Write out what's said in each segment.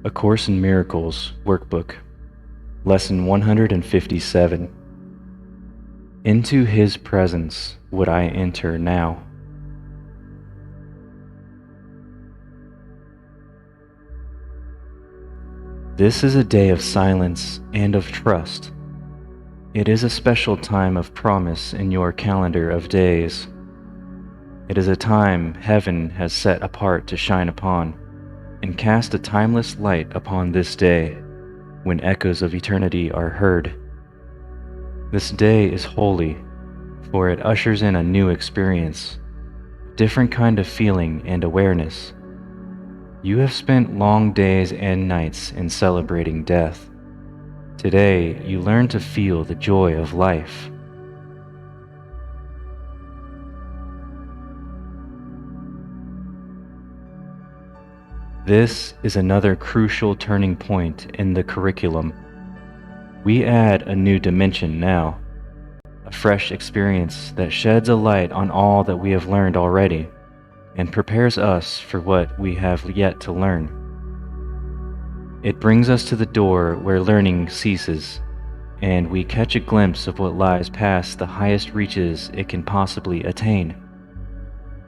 A Course in Miracles Workbook, Lesson 157. Into His presence would I enter now. This is a day of silence and of trust. It is a special time of promise in your calendar of days. It is a time heaven has set apart to shine upon and cast a timeless light upon this day, when echoes of eternity are heard. This day is holy, for it ushers in a new experience, a different kind of feeling and awareness. You have spent long days and nights in celebrating death. Today, you learn to feel the joy of life. This is another crucial turning point in the curriculum. We add a new dimension now, a fresh experience that sheds a light on all that we have learned already and prepares us for what we have yet to learn. It brings us to the door where learning ceases, and we catch a glimpse of what lies past the highest reaches it can possibly attain.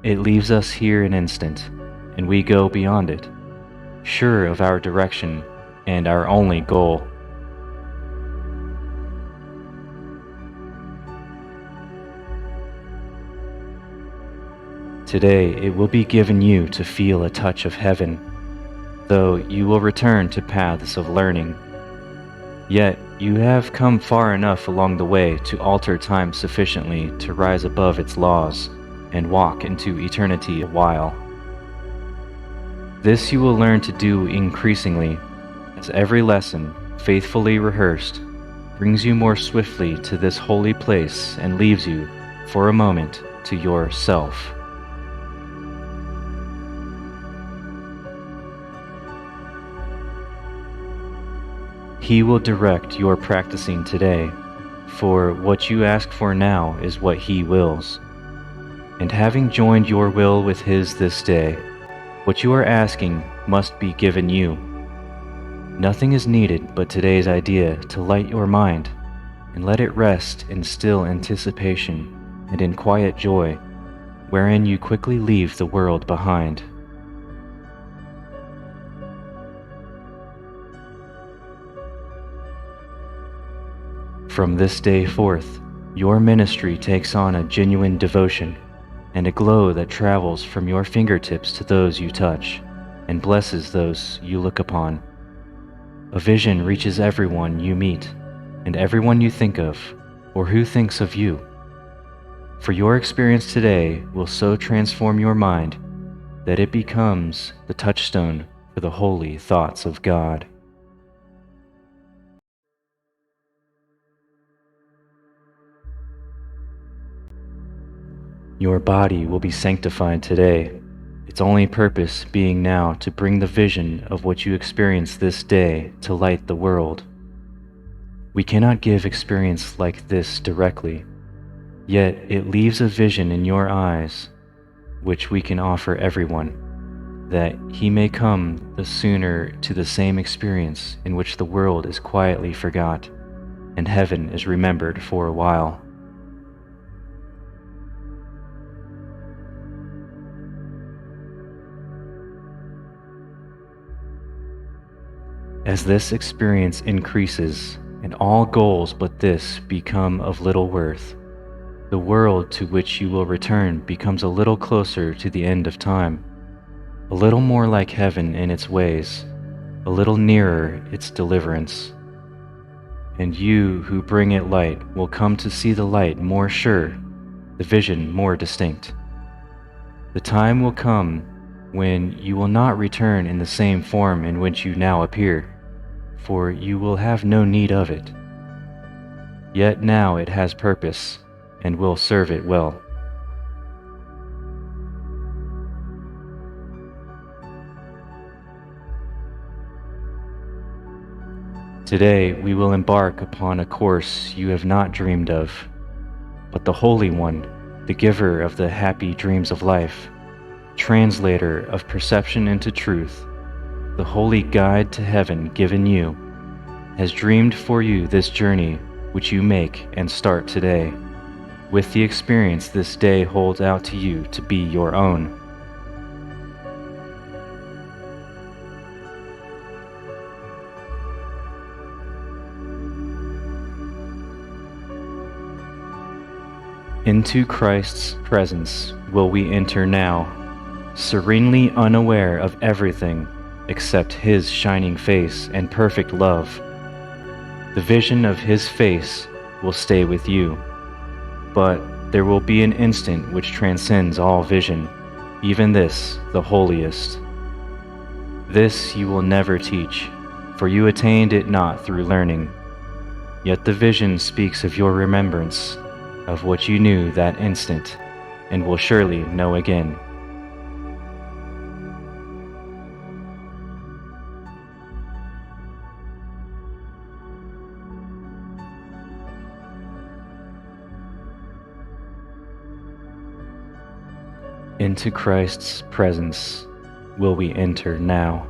It leaves us here an instant, and we go beyond it, sure of our direction and our only goal. Today it will be given you to feel a touch of heaven, though you will return to paths of learning. Yet you have come far enough along the way to alter time sufficiently to rise above its laws and walk into eternity a while. This you will learn to do increasingly, as every lesson, faithfully rehearsed, brings you more swiftly to this holy place and leaves you, for a moment, to yourself. He will direct your practicing today, for what you ask for now is what He wills. And having joined your will with His this day, what you are asking must be given you. Nothing is needed but today's idea to light your mind and let it rest in still anticipation and in quiet joy, wherein you quickly leave the world behind. From this day forth, your ministry takes on a genuine devotion and a glow that travels from your fingertips to those you touch and blesses those you look upon. A vision reaches everyone you meet and everyone you think of or who thinks of you. For your experience today will so transform your mind that it becomes the touchstone for the holy thoughts of God. Your body will be sanctified today, its only purpose being now to bring the vision of what you experience this day to light the world. We cannot give experience like this directly, yet it leaves a vision in your eyes, which we can offer everyone, that he may come the sooner to the same experience in which the world is quietly forgot, and heaven is remembered for a while. As this experience increases, and all goals but this become of little worth, the world to which you will return becomes a little closer to the end of time, a little more like heaven in its ways, a little nearer its deliverance. And you who bring it light will come to see the light more sure, the vision more distinct. The time will come when you will not return in the same form in which you now appear, for you will have no need of it. Yet now it has purpose, and will serve it well. Today we will embark upon a course you have not dreamed of, but the Holy One, the giver of the happy dreams of life, translator of perception into truth, the holy guide to heaven given you, has dreamed for you this journey which you make and start today, with the experience this day holds out to you to be your own. Into Christ's presence will we enter now, serenely unaware of everything except His shining face and perfect love. The vision of His face will stay with you, but there will be an instant which transcends all vision, even this, the holiest. This you will never teach, for you attained it not through learning. Yet the vision speaks of your remembrance, of what you knew that instant, and will surely know again. Into Christ's presence will we enter now.